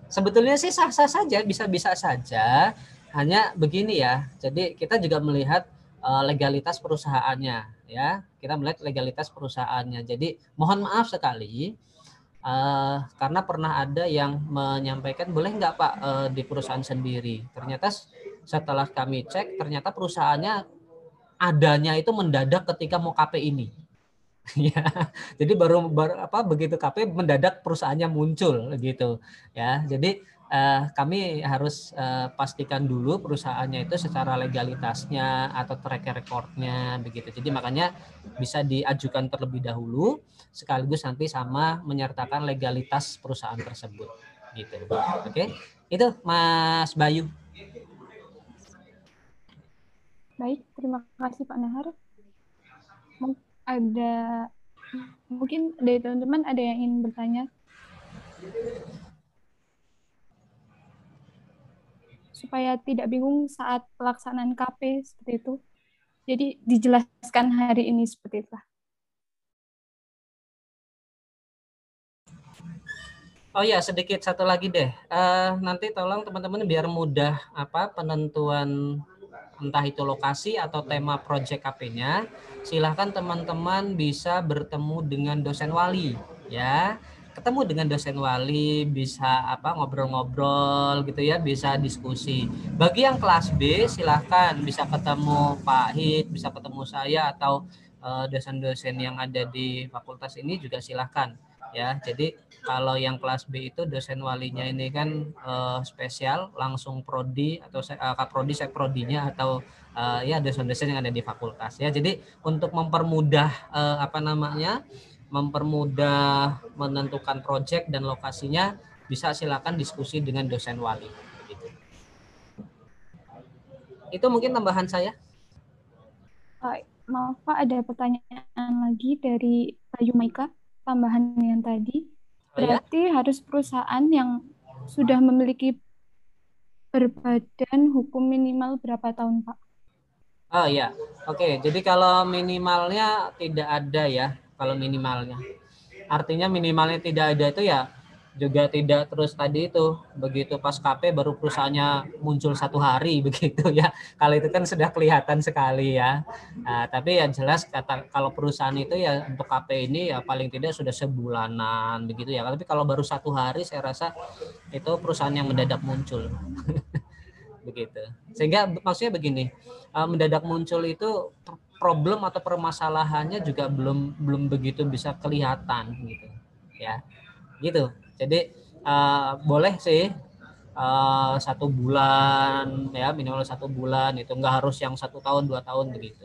Sebetulnya sih sah-sah saja, bisa-bisa saja. Hanya begini ya. Jadi kita juga melihat legalitas perusahaannya ya. Kita melihat legalitas perusahaannya. Jadi mohon maaf sekali karena pernah ada yang menyampaikan boleh nggak Pak di perusahaan sendiri. Ternyata setelah kami cek ternyata perusahaannya adanya itu mendadak ketika mau KP ini. Ya, jadi baru begitu KP mendadak perusahaannya muncul gitu ya. Jadi kami harus pastikan dulu perusahaannya itu secara legalitasnya atau track recordnya begitu. Jadi makanya bisa diajukan terlebih dahulu sekaligus nanti sama menyertakan legalitas perusahaan tersebut gitu. Oke, itu Mas Bayu. Baik, terima kasih Pak Nahar. Mungkin dari teman-teman ada yang ingin bertanya supaya tidak bingung saat pelaksanaan KP seperti itu. Jadi dijelaskan hari ini seperti itu. Oh ya, sedikit satu lagi deh. Nanti tolong teman-teman biar mudah penentuan entah itu lokasi atau tema proyek KP-nya, silahkan teman-teman bisa bertemu dengan dosen wali ya. Ketemu dengan dosen wali, bisa ngobrol-ngobrol gitu ya, bisa diskusi. Bagi yang kelas B silahkan bisa ketemu Pak Hid, bisa ketemu saya atau dosen-dosen yang ada di fakultas ini juga silahkan ya. Jadi kalau yang kelas B itu dosen walinya ini kan spesial langsung prodi atau kaprodi sekprodinya atau ya dosen-dosen yang ada di fakultas ya. Jadi untuk mempermudah mempermudah menentukan proyek dan lokasinya bisa silakan diskusi dengan dosen wali gitu. Itu mungkin tambahan saya. Maaf Pak, ada pertanyaan lagi dari Bayu Maika, tambahan yang tadi. Berarti harus perusahaan yang sudah memiliki berbadan hukum minimal berapa tahun, Pak? Oh ya, oke. Jadi kalau minimalnya tidak ada ya, kalau minimalnya. Artinya minimalnya tidak ada itu ya juga tidak terus tadi itu begitu pas KP baru perusahaannya muncul 1 hari begitu ya. Kalau itu kan sudah kelihatan sekali ya. Nah, tapi yang jelas kalau perusahaan itu ya untuk KP ini ya paling tidak sudah sebulanan begitu ya. Tapi kalau baru 1 hari saya rasa itu perusahaan yang mendadak muncul. Begitu. Sehingga maksudnya begini, mendadak muncul itu problem atau permasalahannya juga belum begitu bisa kelihatan gitu ya. Gitu. Jadi boleh sih 1 bulan ya, minimal 1 bulan itu, nggak harus yang 1 tahun 2 tahun begitu.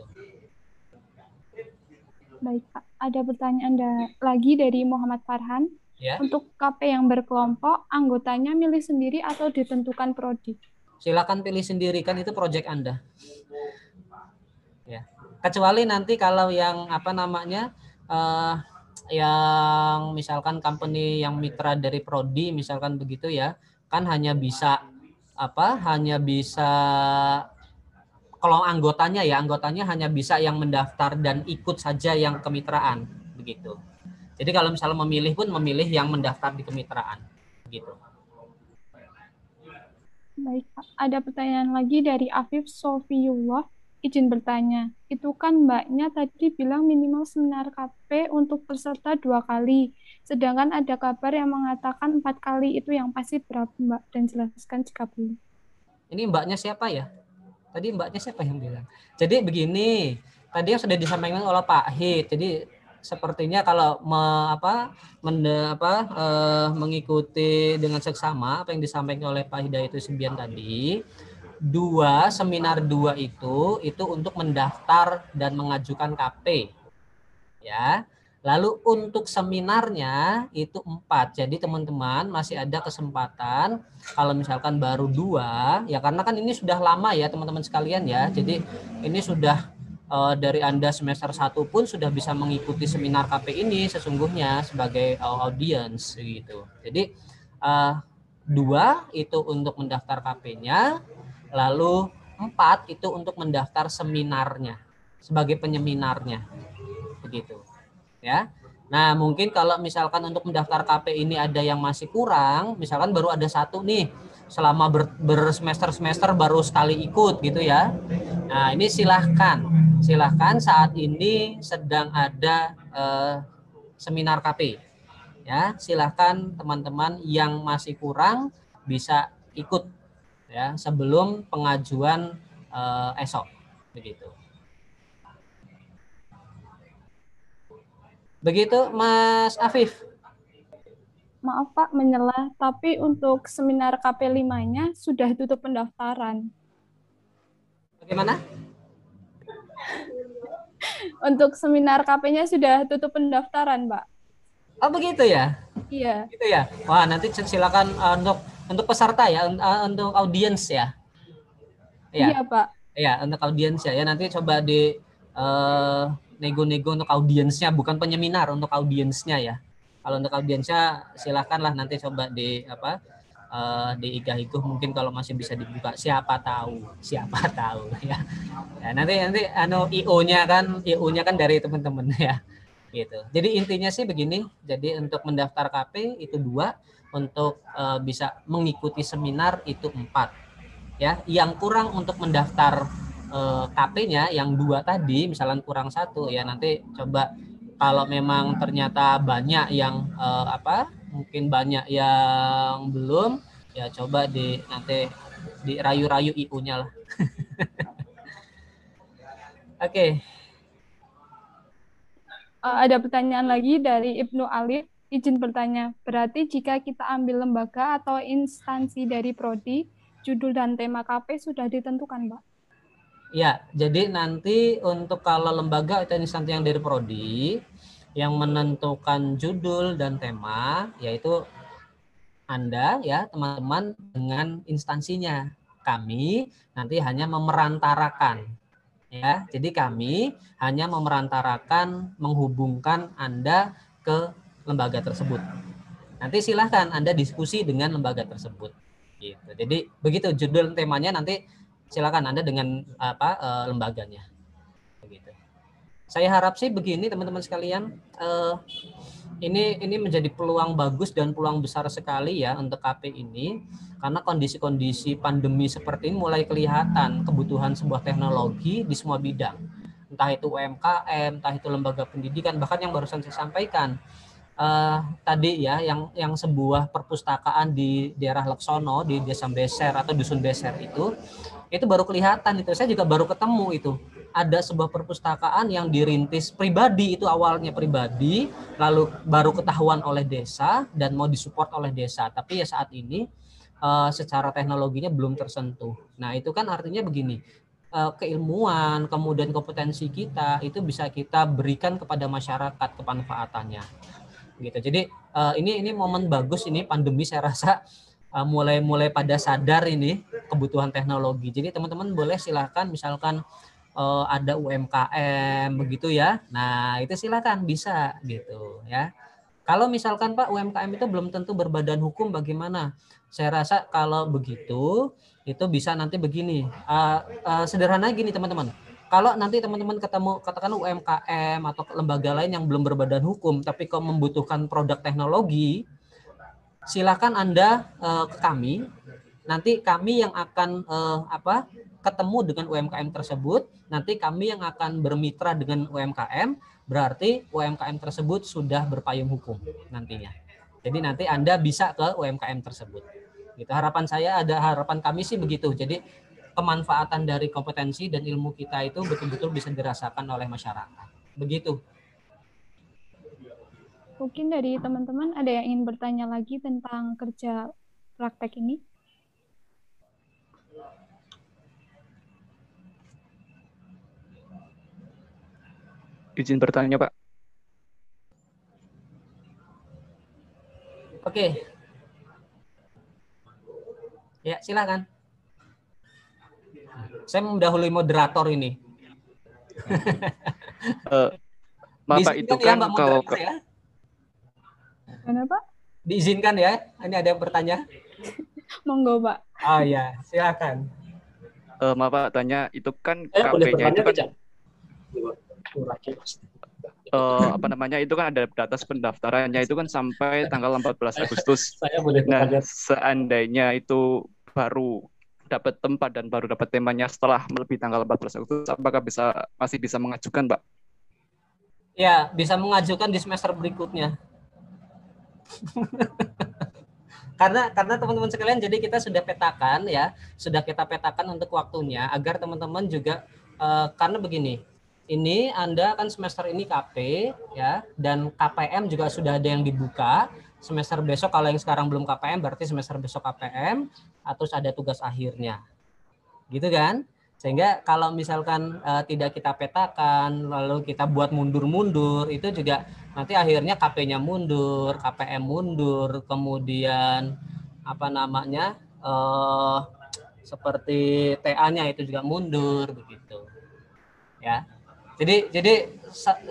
Baik Pak, ada pertanyaan lagi dari Muhammad Farhan ya. Untuk KP yang berkelompok, anggotanya milih sendiri atau ditentukan prodi? Silakan pilih sendiri, kan itu proyek Anda ya. Kecuali nanti kalau yang yang misalkan company yang mitra dari prodi misalkan begitu ya, kan hanya bisa kalau anggotanya hanya bisa yang mendaftar dan ikut saja yang kemitraan begitu. Jadi kalau misalnya memilih pun memilih yang mendaftar di kemitraan begitu. Baik, ada pertanyaan lagi dari Afif Sofiullah. Izin bertanya, itu kan mbaknya tadi bilang minimal seminar KP untuk peserta 2 kali, sedangkan ada kabar yang mengatakan 4 kali, itu yang pasti berapa mbak? Dan jelaskan jika boleh. Ini mbaknya siapa ya? Tadi mbaknya siapa yang bilang? Jadi begini, tadi yang sudah disampaikan oleh Pak Hid, jadi sepertinya kalau mengikuti dengan seksama apa yang disampaikan oleh Pak Hidayat Subian tadi, seminar 2 itu untuk mendaftar dan mengajukan KP. Ya. Lalu untuk seminarnya itu 4. Jadi teman-teman masih ada kesempatan kalau misalkan baru 2, ya karena kan ini sudah lama ya teman-teman sekalian ya. Jadi ini sudah dari Anda semester 1 pun sudah bisa mengikuti seminar KP ini sesungguhnya sebagai audiens gitu. Jadi 2 itu untuk mendaftar KP-nya, lalu 4 itu untuk mendaftar seminarnya sebagai penyeminarnya. Begitu. Ya. Nah, mungkin kalau misalkan untuk mendaftar KP ini ada yang masih kurang, misalkan baru ada 1 nih, selama bersemester-semester baru sekali ikut gitu ya. Nah, ini silahkan saat ini sedang ada seminar KP. Ya, silahkan teman-teman yang masih kurang bisa ikut ya sebelum pengajuan esok begitu. Begitu Mas Afif. Maaf Pak, menyelah, tapi untuk seminar KP5-nya sudah tutup pendaftaran. Bagaimana? Untuk seminar KP-nya sudah tutup pendaftaran, Pak. Oh begitu ya? Iya. Gitu ya. Wah, nanti silakan untuk peserta ya, untuk audiens ya. Iya, Pak. Iya, untuk audiens ya. Ya nanti coba di nego-nego untuk audiensnya, bukan penyeminar, untuk audiensnya ya. Kalau untuk audiensnya silakanlah nanti coba di di igah-iguh mungkin kalau masih bisa dibuka, siapa tahu ya. Ya nanti IO-nya kan dari teman-teman ya. Gitu. Jadi intinya sih begini, jadi untuk mendaftar KP itu 2, untuk bisa mengikuti seminar itu 4. Ya, yang kurang untuk mendaftar KP-nya yang 2 tadi, misalnya kurang 1 ya nanti coba kalau memang ternyata banyak yang mungkin banyak yang belum, ya coba nanti dirayu-rayu IU-nya lah. Oke. Ada pertanyaan lagi dari Ibnu Alif. Izin bertanya, berarti jika kita ambil lembaga atau instansi dari prodi, judul dan tema KP sudah ditentukan, Pak? Ya, jadi nanti untuk kalau lembaga atau instansi yang dari prodi yang menentukan judul dan tema yaitu Anda ya teman-teman dengan instansinya. Kami nanti hanya memerantarakan ya. Jadi kami hanya memerantarakan menghubungkan Anda ke lembaga tersebut. Nanti silahkan Anda diskusi dengan lembaga tersebut. Gitu. Jadi begitu judul temanya nanti silakan Anda dengan lembaganya. Begitu. Saya harap sih begini teman-teman sekalian, ini menjadi peluang bagus dan peluang besar sekali ya untuk KP ini, karena kondisi-kondisi pandemi seperti ini mulai kelihatan kebutuhan sebuah teknologi di semua bidang, entah itu UMKM, entah itu lembaga pendidikan, bahkan yang barusan saya sampaikan tadi ya, yang sebuah perpustakaan di daerah Laksono di Desa Beser atau Dusun Beser itu baru kelihatan itu. Saya juga baru ketemu itu. Ada sebuah perpustakaan yang dirintis pribadi, itu awalnya pribadi, lalu baru ketahuan oleh desa dan mau disupport oleh desa. Tapi ya saat ini secara teknologinya belum tersentuh. Nah itu kan artinya begini, keilmuan, kemudian kompetensi kita itu bisa kita berikan kepada masyarakat kemanfaatannya. Gitu. Jadi ini momen bagus ini pandemi, saya rasa mulai pada sadar ini kebutuhan teknologi. Jadi teman-teman boleh silahkan misalkan ada UMKM begitu ya. Nah, itu silakan bisa gitu ya. Kalau misalkan Pak UMKM itu belum tentu berbadan hukum, bagaimana? Saya rasa kalau begitu itu bisa nanti begini. Sederhana gini teman-teman. Kalau nanti teman-teman ketemu katakan UMKM atau lembaga lain yang belum berbadan hukum tapi kok membutuhkan produk teknologi, silakan Anda ke kami. Nanti kami yang akan ketemu dengan UMKM tersebut. Nanti kami yang akan bermitra dengan UMKM. Berarti UMKM tersebut sudah berpayung hukum nantinya. Jadi nanti Anda bisa ke UMKM tersebut. Gitu. Harapan kami sih begitu. Jadi kemanfaatan dari kompetensi dan ilmu kita itu betul-betul bisa dirasakan oleh masyarakat. Begitu. Mungkin dari teman-teman ada yang ingin bertanya lagi tentang kerja praktek ini? Izin bertanya, Pak. Oke. Ya, silakan. Saya mendahului moderator ini. Maaf Pak, itu kan ya, Mbak kalau ya? Kenapa? Diizinkan ya? Ini ada yang bertanya? Monggo, Pak. Oh ya, silakan. maaf Pak, tanya itu kan Boleh KP-nya itu kan tidak? apa namanya itu kan ada batas pendaftarannya itu kan sampai tanggal 14 Agustus. Saya boleh Nah, bertanya. seandainya itu baru dapat tempat dan baru dapat temanya setelah melebihi tanggal 14 Agustus, apakah masih bisa mengajukan, Pak? Ya, bisa mengajukan di semester berikutnya. karena teman-teman sekalian, jadi kita sudah petakan ya, sudah kita petakan untuk waktunya agar teman-teman juga karena begini. Ini Anda kan semester ini KP ya, dan KPM juga sudah ada yang dibuka. Semester besok kalau yang sekarang belum KPM berarti semester besok KPM, atau ada tugas akhirnya. Gitu kan? Sehingga kalau misalkan tidak kita petakan lalu kita buat mundur-mundur, itu juga nanti akhirnya KP-nya mundur, KPM mundur, kemudian apa namanya? Seperti TA-nya itu juga mundur begitu. Ya. Jadi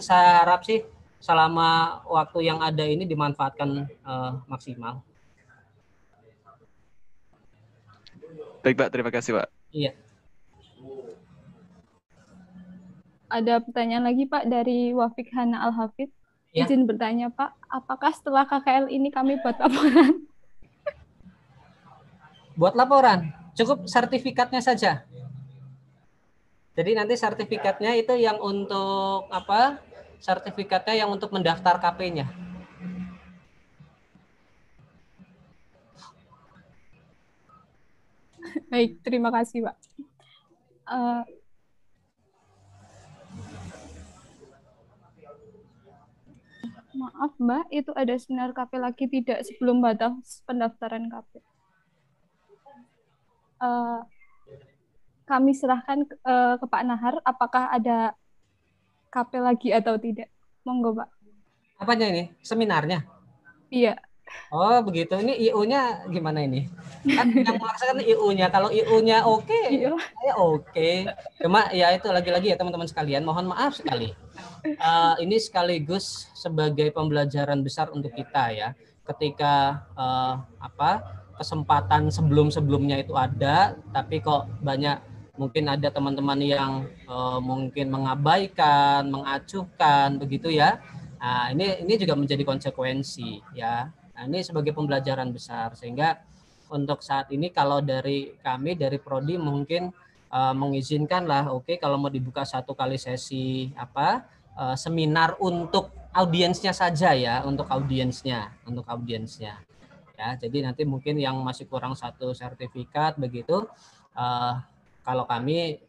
saya harap sih selama waktu yang ada ini dimanfaatkan maksimal. Baik Pak, terima kasih Pak. Iya. Ada pertanyaan lagi Pak dari Wafik Hana Al-Hafid. Ya. Izin bertanya Pak, apakah setelah KKL ini kami buat laporan? Buat laporan, cukup sertifikatnya saja. Jadi nanti sertifikatnya itu yang untuk apa? Sertifikatnya yang untuk mendaftar KP-nya. Baik, terima kasih Pak. Maaf Mbak, itu ada seminar KP lagi tidak sebelum batas pendaftaran KP? Kami serahkan ke Pak Nahar, apakah ada KP lagi atau tidak? Monggo Pak. Apanya ini? Seminarnya? Iya. Oh begitu, ini IU-nya gimana ini? Kan yang melaksanakan IU-nya, kalau IU-nya oke, saya oke. Cuma ya itu lagi-lagi ya teman-teman sekalian, mohon maaf sekali. Ini sekaligus sebagai pembelajaran besar untuk kita ya. Ketika kesempatan sebelum-sebelumnya itu ada, tapi kok banyak mungkin ada teman-teman yang mungkin mengabaikan, mengacuhkan begitu ya. Nah, ini juga menjadi konsekuensi ya. Nah, ini sebagai pembelajaran besar sehingga untuk saat ini kalau dari kami dari Prodi mungkin mengizinkan lah oke, kalau mau dibuka 1 kali sesi seminar untuk audiensnya saja ya, untuk audiensnya ya. Jadi nanti mungkin yang masih kurang 1 sertifikat begitu, kalau kami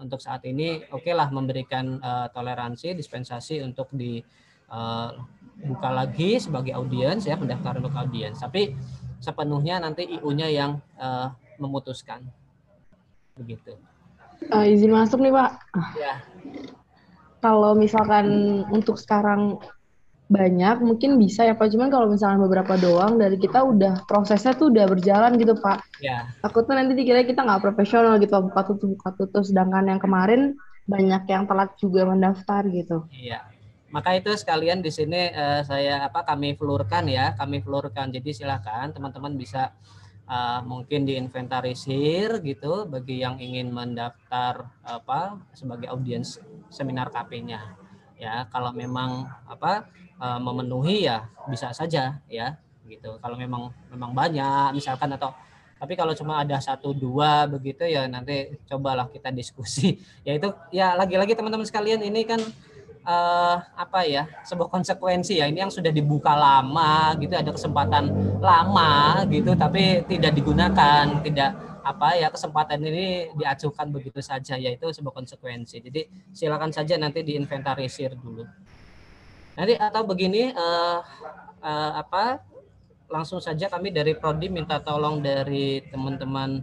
untuk saat ini oke lah memberikan toleransi dispensasi untuk dibuka lagi sebagai audiens ya, pendaftaran untuk audiens, tapi sepenuhnya nanti IU-nya yang memutuskan begitu. Izin masuk nih Pak. Ya. Kalau misalkan untuk sekarang banyak mungkin bisa ya Pak, cuman kalau misalkan beberapa doang dari kita udah prosesnya tuh udah berjalan gitu Pak. Ya. Takutnya nanti dikira kita nggak profesional gitu, buka tutup, sedangkan yang kemarin banyak yang telat juga mendaftar gitu. Iya. Maka itu sekalian di sini kami flurkan ya, Jadi silakan teman-teman bisa mungkin diinventarisir gitu bagi yang ingin mendaftar sebagai audiens seminar KP-nya. Ya, kalau memang memenuhi ya bisa saja ya gitu. Kalau memang banyak misalkan tapi kalau cuma ada 1-2 begitu ya nanti cobalah kita diskusi. Yaitu ya lagi-lagi teman-teman sekalian ini kan sebuah konsekuensi ya, ini yang sudah dibuka lama gitu, ada kesempatan lama gitu tapi tidak digunakan, kesempatan ini diacuhkan begitu saja, yaitu sebuah konsekuensi. Jadi silakan saja nanti diinventarisir dulu Nanti atau begini, langsung saja kami dari Prodi minta tolong dari teman-teman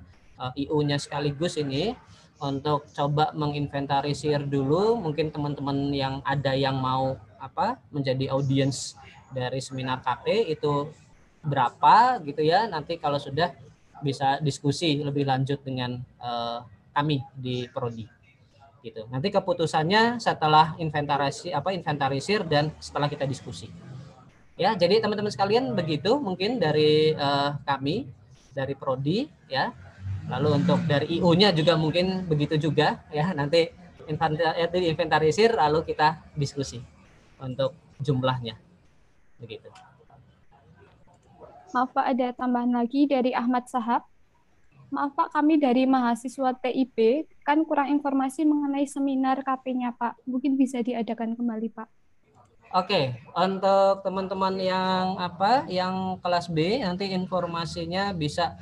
IU-nya sekaligus ini untuk coba menginventarisir dulu, mungkin teman-teman yang ada yang mau menjadi audiens dari seminar KP itu berapa gitu ya. Nanti kalau sudah bisa diskusi lebih lanjut dengan kami di Prodi. Gitu. Nanti keputusannya setelah inventarisir dan setelah kita diskusi. Ya, jadi teman-teman sekalian begitu mungkin dari kami dari Prodi ya. Lalu untuk dari IU-nya juga mungkin begitu juga ya. Nanti inventarisir lalu kita diskusi untuk jumlahnya. Begitu. Maaf Pak, ada tambahan lagi dari Ahmad Sahab. Maaf Pak, kami dari mahasiswa TIB kan kurang informasi mengenai seminar KP-nya Pak. Mungkin bisa diadakan kembali Pak. Oke, untuk teman-teman yang yang kelas B nanti informasinya bisa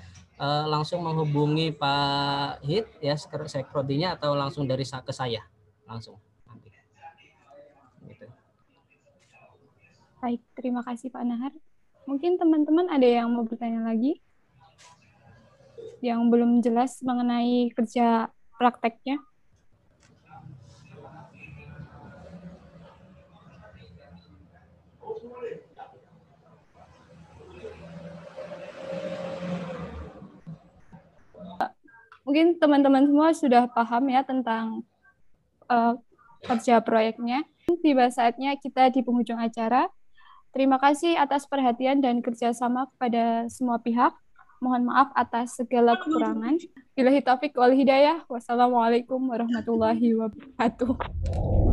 langsung menghubungi Pak Hid ya Sekprodinya atau langsung dari ke saya langsung nanti. Gitu. Baik, terima kasih Pak Nahar. Mungkin teman-teman ada yang mau bertanya lagi? Yang belum jelas mengenai kerja prakteknya? Mungkin teman-teman semua sudah paham ya tentang kerja proyeknya. Tiba saatnya kita di penghujung acara. Terima kasih atas perhatian dan kerjasama kepada semua pihak. Mohon maaf atas segala kekurangan. Billahi taufiq wal hidayah. Wassalamualaikum warahmatullahi wabarakatuh.